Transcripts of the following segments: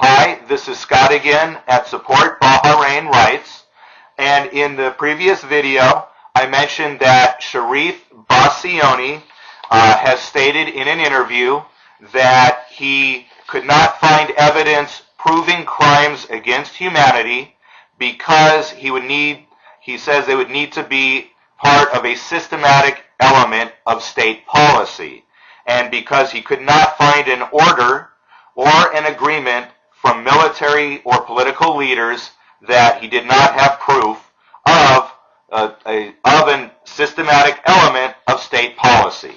Hi, this is Scott again at Support Bahrain Rights, and in the previous video I mentioned that Sharif Basioni has stated in an interview that he could not find evidence proving crimes against humanity because he says they would need to be part of a systematic element of state policy, and because he could not find an order or an agreement from military or political leaders that he did not have proof of a systematic element of state policy.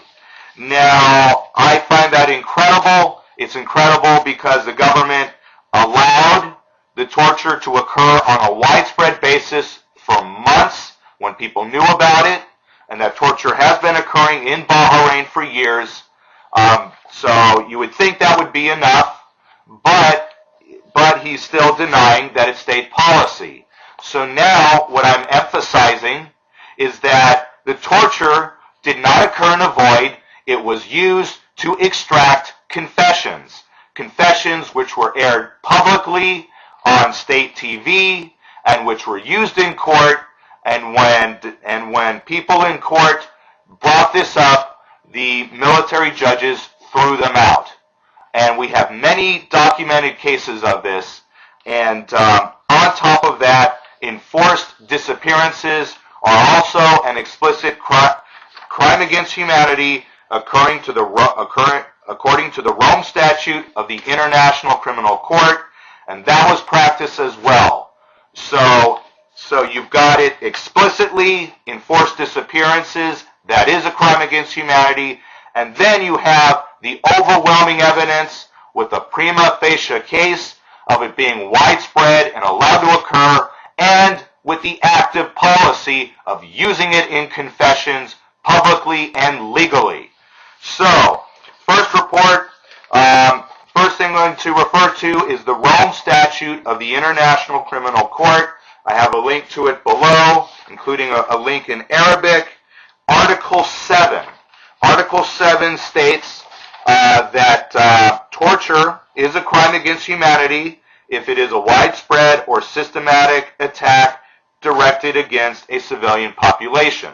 Now, I find that incredible. It's incredible because the government allowed the torture to occur on a widespread basis for months when people knew about it, and that torture has been occurring in Bahrain for years. So you would think that would be enough, but he's still denying that it's state policy. So now what I'm emphasizing is that the torture did not occur in a void. It was used to extract confessions. Confessions which were aired publicly on state TV and which were used in court, and when people in court brought this up, the military judges threw them out. And we have many documented cases of this, and on top of that, enforced disappearances are also an explicit crime against humanity according to the Rome Statute of the International Criminal Court, and that was practiced as well. So you've got it explicitly, enforced disappearances, that is a crime against humanity, and then you have the overwhelming evidence with a prima facie case of it being widespread and allowed to occur, and with the active policy of using it in confessions publicly and legally. So, first report, first thing I'm going to refer to is the Rome Statute of the International Criminal Court. I have a link to it below, including a link in Arabic. Article 7. Article 7 states that torture is a crime against humanity if it is a widespread or systematic attack directed against a civilian population.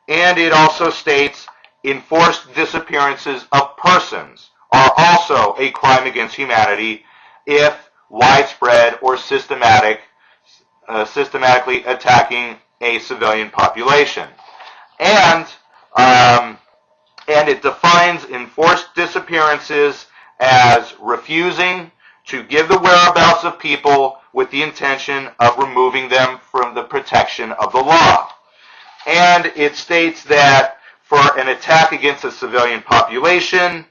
And it also states enforced disappearances of persons are also a crime against humanity if widespread or systematically attacking a civilian population. And it defines enforced disappearances as refusing to give the whereabouts of people with the intention of removing them from the protection of the law. And it states that for an attack against a civilian population,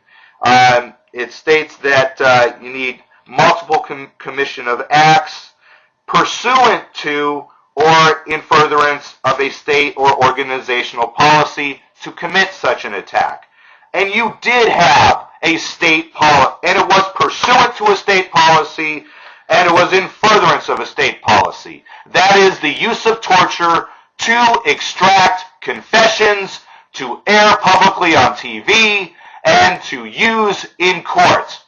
it states that you need multiple commission of acts pursuant to or in furtherance of a state or organizational policy to commit such an attack. And you did have a state policy, and it was pursuant to a state policy, and it was in furtherance of a state policy. That is the use of torture to extract confessions, to air publicly on TV, and to use in court.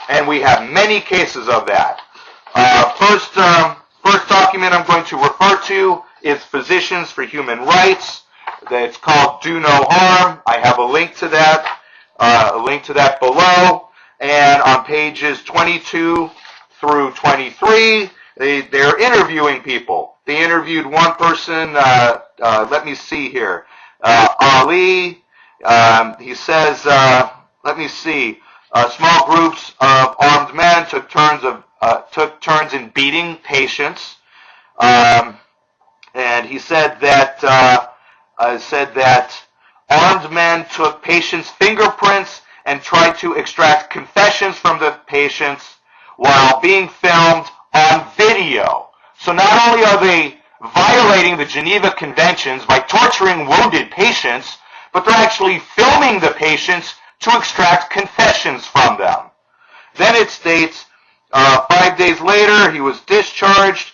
And we have many cases of that. First document I'm going to refer to is Physicians for Human Rights. It's called Do No Harm. I have a link to that below. And on pages 22 through 23, they're interviewing people. They interviewed one person, let me see here, Ali. He says, let me see, small groups of armed men took turns in beating patients, and he said that armed men took patients' fingerprints and tried to extract confessions from the patients while being filmed on video. So not only are they violating the Geneva Conventions by torturing wounded patients, but they're actually filming the patients to extract confessions from them. Then it states, 5 days later, he was discharged.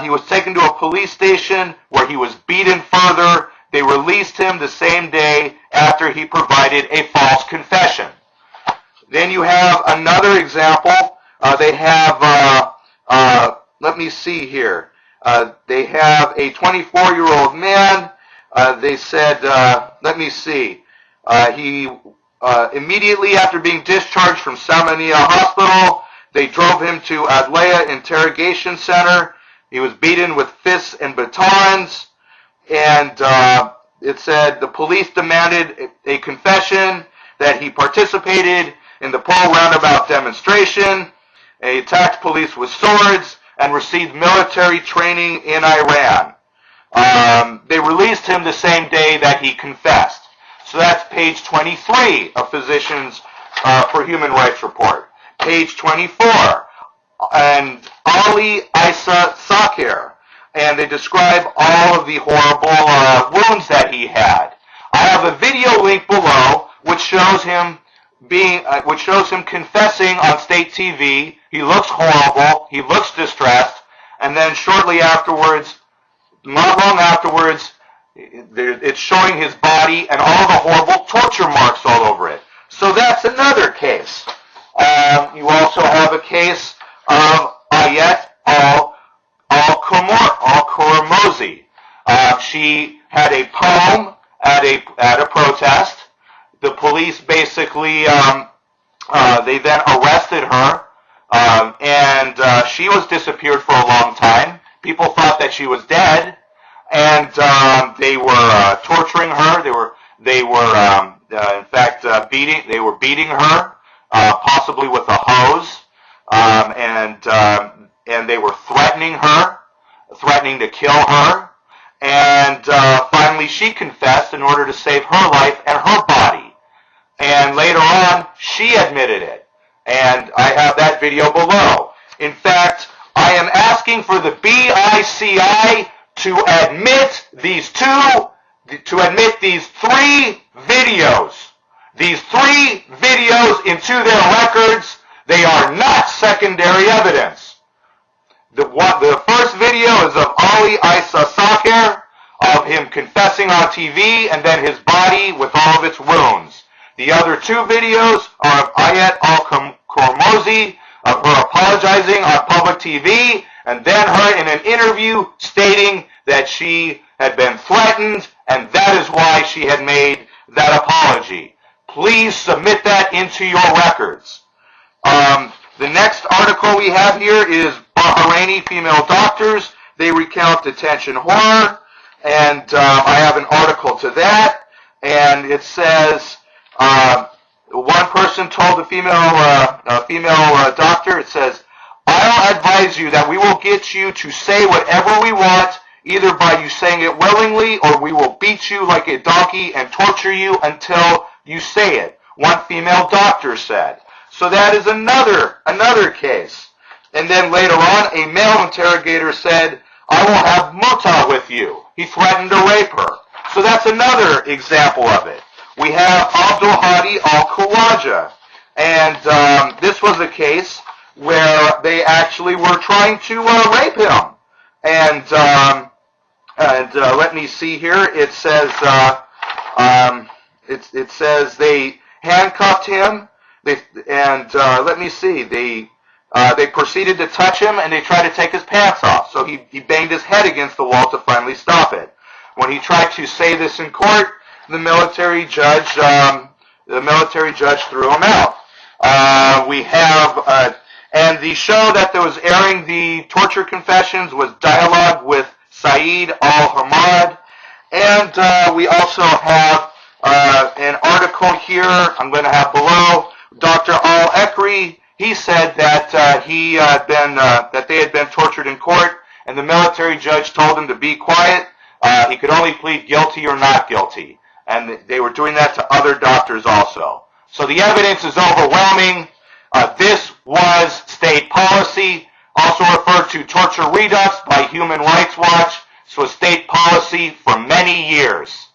He was taken to a police station where he was beaten further. They released him the same day after he provided a false confession. Then you have another example They have, let me see here. They have a 24-year-old man. They said, let me see. He immediately after being discharged from Salmonia Hospital, they drove him to Adlaya Interrogation Center. He was beaten with fists and batons. And it said the police demanded a confession that he participated in the Pearl Roundabout demonstration. He attacked police with swords and received military training in Iran. They released him the same day that he confessed. So that's page 23 of Physicians for Human Rights Report. Page 24, and Ali Isa Sakir, and they describe all of the horrible wounds that he had. I have a video link below which shows him confessing on state TV. He looks horrible. He looks distressed, and then shortly afterwards, not long afterwards, it's showing his body and all the horrible torture marks all over it. So that's another case. You also have a case of Ayet al-Qarmozi. She had a poem at a protest. The police basically, they then arrested her, and she was disappeared for a long time. People thought that she was dead, and they were torturing her. They were in fact beating her, possibly with a hose, and they were threatening her, threatening to kill her. And finally, she confessed in order to save her life and her body. And later on, she admitted it. And I have that video below. In fact, I am asking for the BICI to admit these three videos. These three videos into their records. They are not secondary evidence. The first video is of Ali Isa Sakir, of him confessing on TV, and then his body with all of its wounds. The other two videos are of Ayet al-Qarmozi, of her apologizing on public TV, and then her in an interview stating that she had been threatened, and that is why she had made that apology. Please submit that into your records. The next article we have here is Bahraini female doctors. They recount detention horror, and I have an article to that, and it says one person told the female doctor, it says, "I'll advise you that we will get you to say whatever we want, either by you saying it willingly, or we will beat you like a donkey and torture you until you say it," one female doctor said. So that is another case. And then later on, a male interrogator said, "I will have muta with you." He threatened to rape her. So that's another example of it. We have Abdul Hadi al-Khawaja, and this was a case where they actually were trying to rape him. And let me see here. It says it says they handcuffed him. Let me see. They proceeded to touch him, and they tried to take his pants off. So he banged his head against the wall to finally stop it. When he tried to say this in court, the military judge threw him out. We have and the show that was airing the torture confessions was Dialogue with Saeed al-Hamad, and we also have an article here I'm going to have below. Dr. Al-Ekri, he said that that they had been tortured in court, and the military judge told him to be quiet. He could only plead guilty or not guilty, and they were doing that to other doctors also. So the evidence is overwhelming. This was state policy, also referred to torture redux by Human Rights Watch. This was state policy for many years.